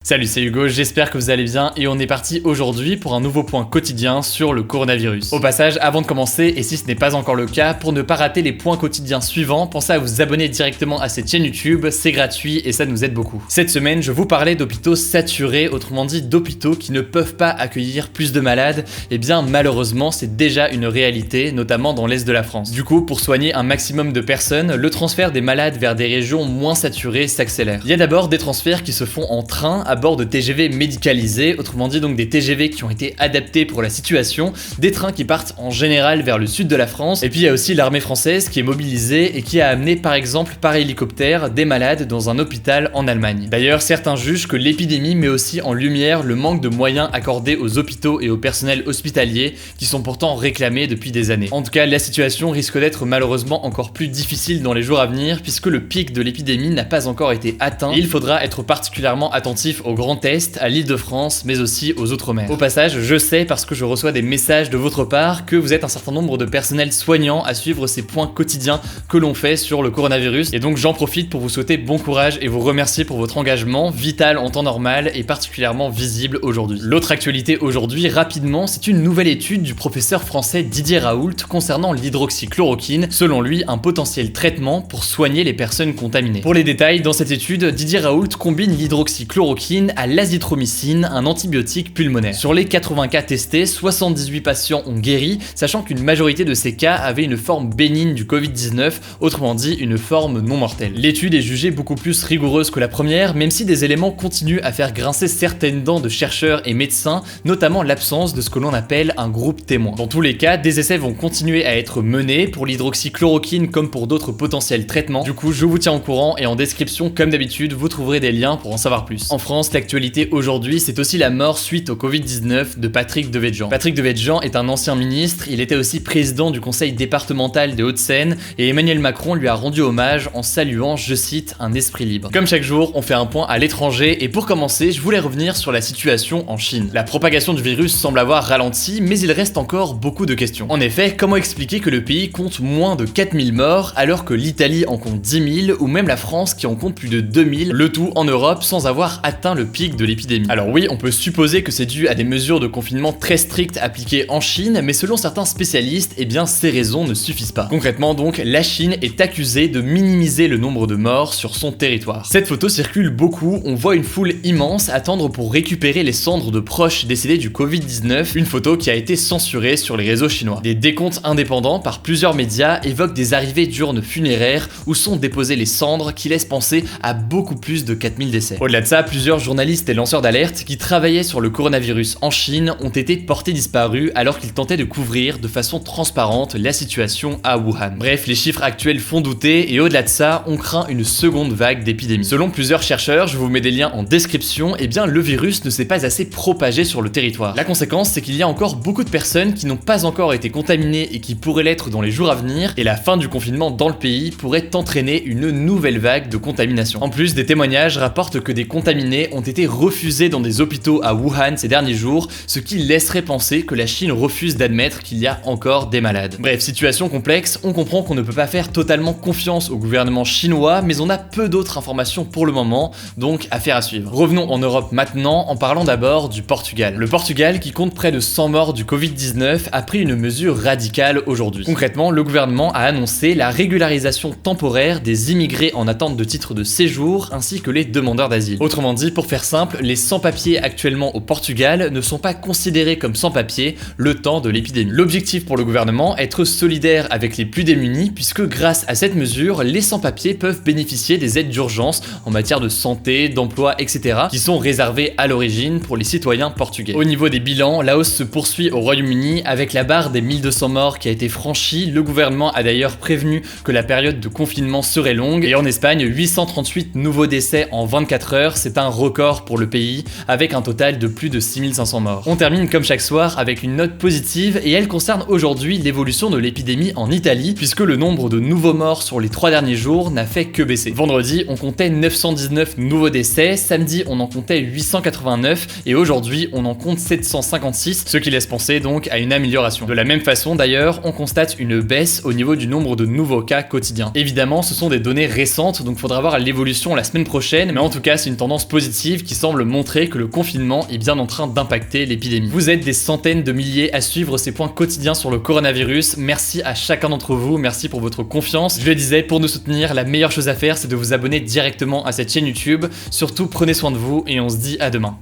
Salut, c'est Hugo, j'espère que vous allez bien et on est parti aujourd'hui pour un nouveau point quotidien sur le coronavirus. Au passage, avant de commencer, et si ce n'est pas encore le cas, pour ne pas rater les points quotidiens suivants, pensez à vous abonner directement à cette chaîne YouTube, c'est gratuit et ça nous aide beaucoup. Cette semaine, je vous parlais d'hôpitaux saturés, autrement dit d'hôpitaux qui ne peuvent pas accueillir plus de malades. Et bien malheureusement, c'est déjà une réalité, notamment dans l'est de la France. Du coup, pour soigner un maximum de personnes, le transfert des malades vers des régions moins saturées s'accélère. Il y a d'abord des transferts qui se font en train, à bord de TGV médicalisés, autrement dit donc des TGV qui ont été adaptés pour la situation, des trains qui partent en général vers le sud de la France, et puis il y a aussi l'armée française qui est mobilisée et qui a amené par exemple par hélicoptère des malades dans un hôpital en Allemagne. D'ailleurs, certains jugent que l'épidémie met aussi en lumière le manque de moyens accordés aux hôpitaux et au personnel hospitalier qui sont pourtant réclamés depuis des années. En tout cas, la situation risque d'être malheureusement encore plus difficile dans les jours à venir puisque le pic de l'épidémie n'a pas encore été atteint et il faudra être particulièrement attentif au Grand Est, à l'Île-de-France, mais aussi aux Outre-mer. Au passage, je sais parce que je reçois des messages de votre part que vous êtes un certain nombre de personnels soignants à suivre ces points quotidiens que l'on fait sur le coronavirus et donc j'en profite pour vous souhaiter bon courage et vous remercier pour votre engagement vital en temps normal et particulièrement visible aujourd'hui. L'autre actualité aujourd'hui, rapidement, c'est une nouvelle étude du professeur français Didier Raoult concernant l'hydroxychloroquine, selon lui un potentiel traitement pour soigner les personnes contaminées. Pour les détails, dans cette étude, Didier Raoult combine l'hydroxychloroquine à l'azithromycine, un antibiotique pulmonaire. Sur les 80 cas testés, 78 patients ont guéri, sachant qu'une majorité de ces cas avaient une forme bénigne du Covid-19, autrement dit une forme non mortelle. L'étude est jugée beaucoup plus rigoureuse que la première, même si des éléments continuent à faire grincer certaines dents de chercheurs et médecins, notamment l'absence de ce que l'on appelle un groupe témoin. Dans tous les cas, des essais vont continuer à être menés pour l'hydroxychloroquine comme pour d'autres potentiels traitements. Du coup, je vous tiens au courant et en description, comme d'habitude, vous trouverez des liens pour en savoir plus. En France, l'actualité aujourd'hui, c'est aussi la mort suite au Covid-19 de Patrick Devedjian. Patrick Devedjian est un ancien ministre, il était aussi président du conseil départemental des Hauts-de-Seine et Emmanuel Macron lui a rendu hommage en saluant, je cite, un esprit libre. Comme chaque jour, on fait un point à l'étranger et pour commencer, je voulais revenir sur la situation en Chine. La propagation du virus semble avoir ralenti, mais il reste encore beaucoup de questions. En effet, comment expliquer que le pays compte moins de 4000 morts alors que l'Italie en compte 10 000 ou même la France qui en compte plus de 2000, le tout en Europe sans avoir atteint le pic de l'épidémie. Alors oui, on peut supposer que c'est dû à des mesures de confinement très strictes appliquées en Chine, mais selon certains spécialistes, eh bien ces raisons ne suffisent pas. Concrètement donc, la Chine est accusée de minimiser le nombre de morts sur son territoire. Cette photo circule beaucoup, on voit une foule immense attendre pour récupérer les cendres de proches décédés du Covid-19, une photo qui a été censurée sur les réseaux chinois. Des décomptes indépendants par plusieurs médias évoquent des arrivées d'urnes funéraires où sont déposées les cendres qui laissent penser à beaucoup plus de 4000 décès. Au-delà de ça, plusieurs journalistes et lanceurs d'alerte qui travaillaient sur le coronavirus en Chine ont été portés disparus alors qu'ils tentaient de couvrir de façon transparente la situation à Wuhan. Bref, les chiffres actuels font douter et au-delà de ça, on craint une seconde vague d'épidémie. Selon plusieurs chercheurs, je vous mets des liens en description, et bien le virus ne s'est pas assez propagé sur le territoire. La conséquence, c'est qu'il y a encore beaucoup de personnes qui n'ont pas encore été contaminées et qui pourraient l'être dans les jours à venir, et la fin du confinement dans le pays pourrait entraîner une nouvelle vague de contamination. En plus, des témoignages rapportent que des contaminés ont été refusés dans des hôpitaux à Wuhan ces derniers jours, ce qui laisserait penser que la Chine refuse d'admettre qu'il y a encore des malades. Bref, situation complexe, on comprend qu'on ne peut pas faire totalement confiance au gouvernement chinois, mais on a peu d'autres informations pour le moment, donc affaire à suivre. Revenons en Europe maintenant, en parlant d'abord du Portugal. Le Portugal, qui compte près de 100 morts du Covid-19, a pris une mesure radicale aujourd'hui. Concrètement, le gouvernement a annoncé la régularisation temporaire des immigrés en attente de titre de séjour, ainsi que les demandeurs d'asile. Autrement dit, pour faire simple, les sans-papiers actuellement au Portugal ne sont pas considérés comme sans-papiers le temps de l'épidémie. L'objectif pour le gouvernement est être solidaire avec les plus démunis puisque grâce à cette mesure, les sans-papiers peuvent bénéficier des aides d'urgence en matière de santé, d'emploi, etc. qui sont réservées à l'origine pour les citoyens portugais. Au niveau des bilans, la hausse se poursuit au Royaume-Uni avec la barre des 1200 morts qui a été franchie. Le gouvernement a d'ailleurs prévenu que la période de confinement serait longue et en Espagne, 838 nouveaux décès en 24 heures, c'est un record pour le pays avec un total de plus de 6500 morts. On termine comme chaque soir avec une note positive et elle concerne aujourd'hui l'évolution de l'épidémie en Italie puisque le nombre de nouveaux morts sur les 3 derniers jours n'a fait que baisser. Vendredi, on comptait 919 nouveaux décès, samedi on en comptait 889 et aujourd'hui on en compte 756, ce qui laisse penser donc à une amélioration. De la même façon d'ailleurs, on constate une baisse au niveau du nombre de nouveaux cas quotidiens. Évidemment, ce sont des données récentes donc faudra voir l'évolution la semaine prochaine, mais en tout cas c'est une tendance positive positives qui semblent montrer que le confinement est bien en train d'impacter l'épidémie. Vous êtes des centaines de milliers à suivre ces points quotidiens sur le coronavirus. Merci à chacun d'entre vous, merci pour votre confiance. Je le disais, pour nous soutenir, la meilleure chose à faire, c'est de vous abonner directement à cette chaîne YouTube. Surtout, prenez soin de vous et on se dit à demain.